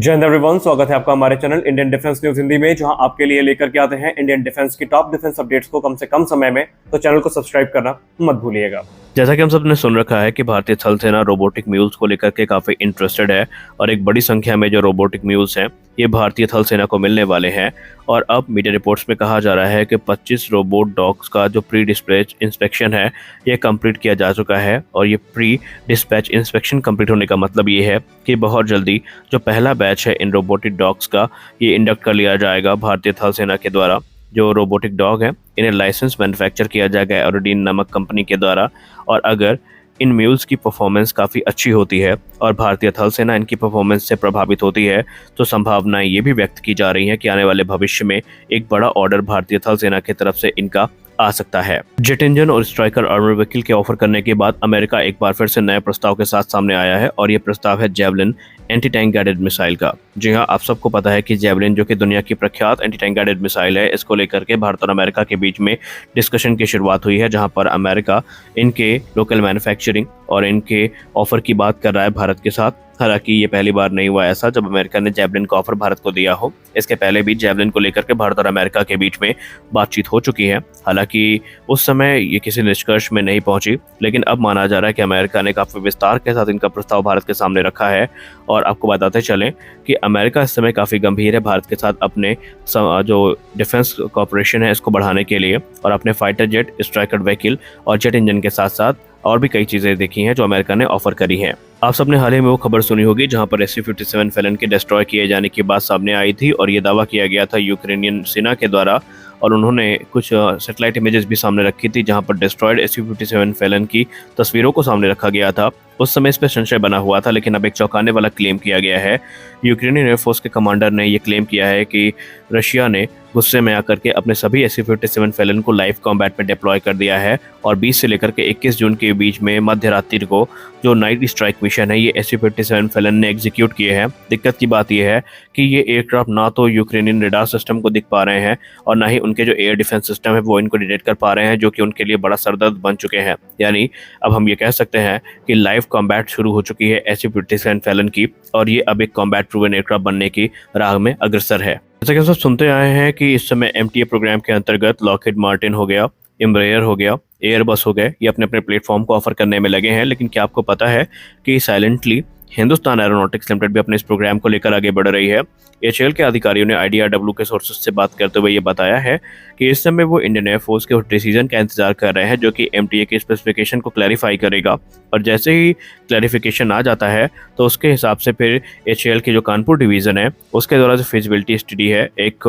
जय हिंद एवरीवन, स्वागत है आपका हमारे channel Indian defence news Hindi में, जहां आपके लिए लेकर के आते हैं इंडियन डिफेंस की टॉप डिफेंस अपडेट्स को कम से कम समय में। तो चैनल को सब्सक्राइब करना मत भूलिएगा। जैसा कि हम सब ने सुन रखा है कि भारतीय थल सेना रोबोटिक म्यूल्स को लेकर के काफी इंटरेस्टेड है और एक बड़ी संख्या में जो रोबोटिक म्यूल्स हैं ये भारतीय थल सेना को मिलने वाले हैं। और अब मीडिया रिपोर्ट्स में कहा जा रहा है कि 25 रोबोट डॉग्स का जो प्री डिस्पैच इंस्पेक्शन है ये कंप्लीट किया जा चुका है। और ये प्री डिस्पैच इंस्पेक्शन कंप्लीट होने का मतलब ये है कि बहुत जल्दी जो पहला बैच है इन रोबोटिक डॉग्स का ये इंडक्ट कर लिया जाएगा भारतीय थल सेना के द्वारा। जो रोबोटिक डॉग है इन्हें लाइसेंस मैन्युफैक्चर किया जाएगा एरोडीन नामक कंपनी के द्वारा। और अगर इन म्यूल्स की परफॉर्मेंस काफ़ी अच्छी होती है और भारतीय थल सेना इनकी परफॉर्मेंस से प्रभावित होती है तो संभावनाएं ये भी व्यक्त की जा रही हैं कि आने वाले भविष्य में एक बड़ा ऑर्डर भारतीय थल सेना की तरफ से इनका आ सकता है। जेट इंजन और स्ट्राइकर आर्मर व्हीकल के ऑफर करने के बाद अमेरिका एक बार फिर से नए प्रस्ताव के साथ सामने आया है और ये प्रस्ताव है javelin anti tank guided missile का। जी हाँ, आप सबको पता है कि जेवलिन जो कि दुनिया की प्रख्यात एंटी टैंक गाइडेड मिसाइल है, इसको लेकर के भारत और अमेरिका के बीच में डिस्कशन की शुरुआत हुई है, जहां पर अमेरिका इनके लोकल मैन्युफैक्चरिंग और इनके ऑफर की बात कर रहा है भारत के साथ। हालांकि ये पहली बार नहीं हुआ ऐसा जब अमेरिका ने जेवलिन का ऑफर भारत को दिया हो। इसके पहले भी जेवलिन को लेकर के भारत और अमेरिका के बीच में बातचीत हो चुकी है। हालांकि उस समय ये किसी निष्कर्ष में नहीं पहुंची, लेकिन अब माना जा रहा है कि अमेरिका ने काफी विस्तार के साथ इनका प्रस्ताव भारत के सामने रखा है। और आपको बताते चलें कि अमेरिका इस समय काफी गंभीर है भारत के साथ अपने जो डिफेंस कॉर्पोरेशन है इसको बढ़ाने के लिए, और अपने फाइटर जेट, स्ट्राइकर व्हीकल और जेट इंजन के साथ साथ और भी कई चीजें देखी हैं जो अमेरिका ने ऑफर करी हैं। आप सबने हाल ही में वो खबर सुनी होगी जहां पर SU-57 फैलन के डिस्ट्रॉय किए जाने की बात सामने आई थी और ये दावा किया गया था यूक्रेनियन सेना के द्वारा। और उन्होंने कुछ सैटेलाइट इमेजेस भी सामने रखी थी जहां पर डिस्ट्रॉयड SU-57 फैलन की तस्वीरों को सामने रखा गया था। उस समय इस पर संशय बना हुआ था, लेकिन अब एक चौंकाने वाला क्लेम किया गया है। यूक्रेनियन एयरफोर्स के कमांडर ने ये क्लेम किया है कि रशिया ने गुस्से में आकर के अपने सभी SU-57 फैलन को लाइव कॉम्बैट में डिप्लॉय कर दिया है और 20 से लेकर के 21 जून के बीच में मध्य रात्रि को जो नाइट स्ट्राइक मिशन है ये SU-57 फैलन ने एग्जीक्यूट किए हैं। दिक्कत की बात यह है कि ये एयरक्राफ्ट ना तो यूक्रेनियन रेडार सिस्टम को दिख पा रहे हैं और ना ही उनके जो एयर डिफेंस सिस्टम है वो इनको डिटेक्ट कर पा रहे हैं, जो कि उनके लिए बड़ा सरदर्द बन चुके हैं। यानी अब हम ये कह सकते हैं कि लाइव कॉम्बैट शुरू हो चुकी है SU-57 फैलन की और ये अब एक कॉम्बैट प्रूवन एयरक्राफ्ट बनने की राह में अग्रसर है। जैसा कि हम सब सुनते आए हैं कि इस समय MTA प्रोग्राम के अंतर्गत लॉकहीड मार्टिन हो गया, एम्ब्रेयर हो गया, एयरबस हो गए, ये अपने अपने प्लेटफॉर्म को ऑफर करने में लगे हैं। लेकिन क्या आपको पता है कि साइलेंटली हिंदुस्तान एरोनॉटिक्स लिमिटेड भी अपने इस प्रोग्राम को लेकर आगे बढ़ रही है। HAL के अधिकारियों ने IDRW के सोर्सेज से बात करते हुए ये बताया है कि इस समय वो इंडियन एयरफोर्स के डिसीजन का इंतजार कर रहे हैं जो कि MTA के स्पेसिफिकेशन को क्लैरिफाई करेगा। और जैसे ही क्लैरिफिकेशन आ जाता है तो उसके हिसाब से फिर HAL की जो कानपुर डिवीज़न है उसके द्वारा जो फिजिबिलिटी स्टडी है एक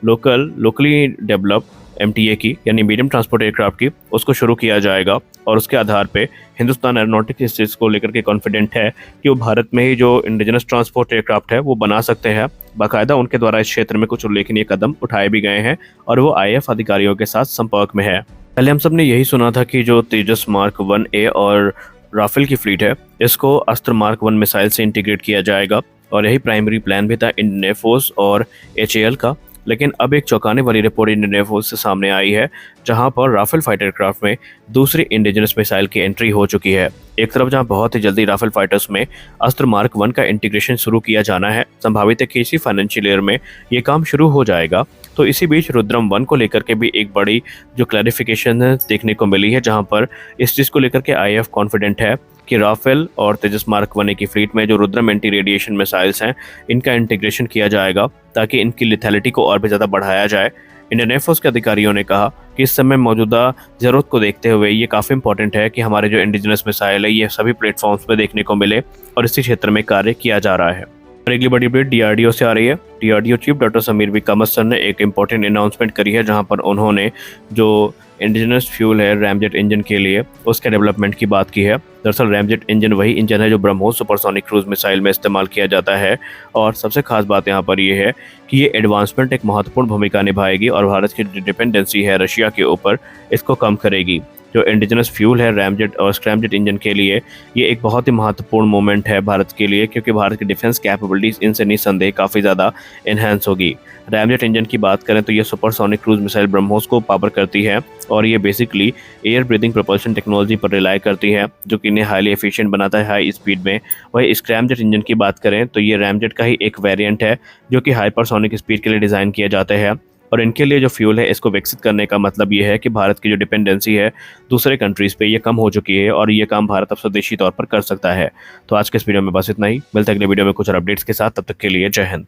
लोकली डेवलप MTA की यानी मीडियम ट्रांसपोर्ट एयरक्राफ्ट की उसको शुरू किया जाएगा। और उसके आधार पे हिंदुस्तान एरोनॉटिक्स इस चीज़ को लेकर के कॉन्फिडेंट है कि वो भारत में ही जो इंडिजिनस ट्रांसपोर्ट एयरक्राफ्ट है वो बना सकते हैं। बाकायदा उनके द्वारा इस क्षेत्र में कुछ उल्लेखनीय कदम उठाए भी गए हैं और वो IAF अधिकारियों के साथ संपर्क में है। पहले हम सब ने यही सुना था कि जो तेजस मार्क 1A और राफेल की फ्लीट है इसको अस्त्र मार्क 1 मिसाइल से इंटीग्रेट किया जाएगा और यही प्राइमरी प्लान भी था इंडियन एयरफोर्स और HAL का। लेकिन अब एक चौंकाने वाली रिपोर्ट इंडियन एयरफोर्स से सामने आई है जहां पर राफेल फाइटर एयरक्राफ्ट में दूसरी इंडिजिनस मिसाइल की एंट्री हो चुकी है। एक तरफ जहां बहुत ही जल्दी राफेल फाइटर्स में अस्त्र मार्क 1 का इंटीग्रेशन शुरू किया जाना है, संभावित है कि इसी फाइनेंशियल ईयर में ये काम शुरू हो जाएगा। तो इसी बीच रुद्रम 1 को लेकर के भी एक बड़ी जो क्लैरिफिकेशन देखने को मिली है, जहां पर इस चीज़ को लेकर के IAF कॉन्फिडेंट है कि राफेल और तेजस मार्क 1A की फ्लीट में जो रुद्रम एंटी रेडिएशन मिसाइल्स हैं इनका इंटीग्रेशन किया जाएगा ताकि इनकी लिथैलिटी को और भी ज़्यादा बढ़ाया जाए। इंडियन एयरफोर्स के अधिकारियों ने कहा कि इस समय मौजूदा ज़रूरत को देखते हुए ये काफ़ी इंपॉर्टेंट है कि हमारे जो इंडिजिनस मिसाइल है ये सभी प्लेटफॉर्म्स पर देखने को मिले और इसी क्षेत्र में कार्य किया जा रहा है। और अगली बड़ी अपडेट DRDO से आ रही है। DRDO chief doctor Sameer V Kamat sir ने एक इम्पॉर्टेंट अनाउंसमेंट करी है जहां पर उन्होंने जो इंडिजिनस फ्यूल है रैमजेट इंजन के लिए उसके डेवलपमेंट की बात की है। दरअसल रैमजेट इंजन वही इंजन है जो ब्रह्मोस सुपरसोनिक क्रूज मिसाइल में इस्तेमाल किया जाता है और सबसे खास बात यहाँ पर यह है कि ये एडवांसमेंट एक महत्वपूर्ण भूमिका निभाएगी और भारत की जो डिपेंडेंसी है रशिया के ऊपर इसको कम करेगी। जो इंडिजिनस फ्यूल है रैमजेट और स्क्रैमजेट इंजन के लिए, ये एक बहुत ही महत्वपूर्ण मोमेंट है भारत के लिए, क्योंकि भारत की डिफेंस कैपेबिलिटीज इनसे निस्संदेह काफ़ी ज़्यादा इन्हेंस होगी। रैमजेट इंजन की बात करें तो ये सुपरसोनिक क्रूज मिसाइल ब्रह्मोस को पावर करती है और ये basically air breathing propulsion technology पर रिलाई करती है, जो कि इन्हें हाईली एफिशिएंट बनाता है हाई स्पीड में। वही स्क्रैमजेट इंजन की बात करें तो ये रैमजेट का ही एक वेरिएंट है जो कि हाइपरसोनिक स्पीड के लिए डिज़ाइन किया जाता है। और इनके लिए जो फ्यूल है इसको विकसित करने का मतलब ये है कि भारत की जो डिपेंडेंसी है दूसरे कंट्रीज़ पे ये कम हो चुकी है और ये काम भारत अब स्वदेशी तौर पर कर सकता है। तो आज के इस वीडियो में बस इतना ही, मिलते हैं अगले वीडियो में कुछ और अपडेट्स के साथ, तब तक के लिए जय हिंद।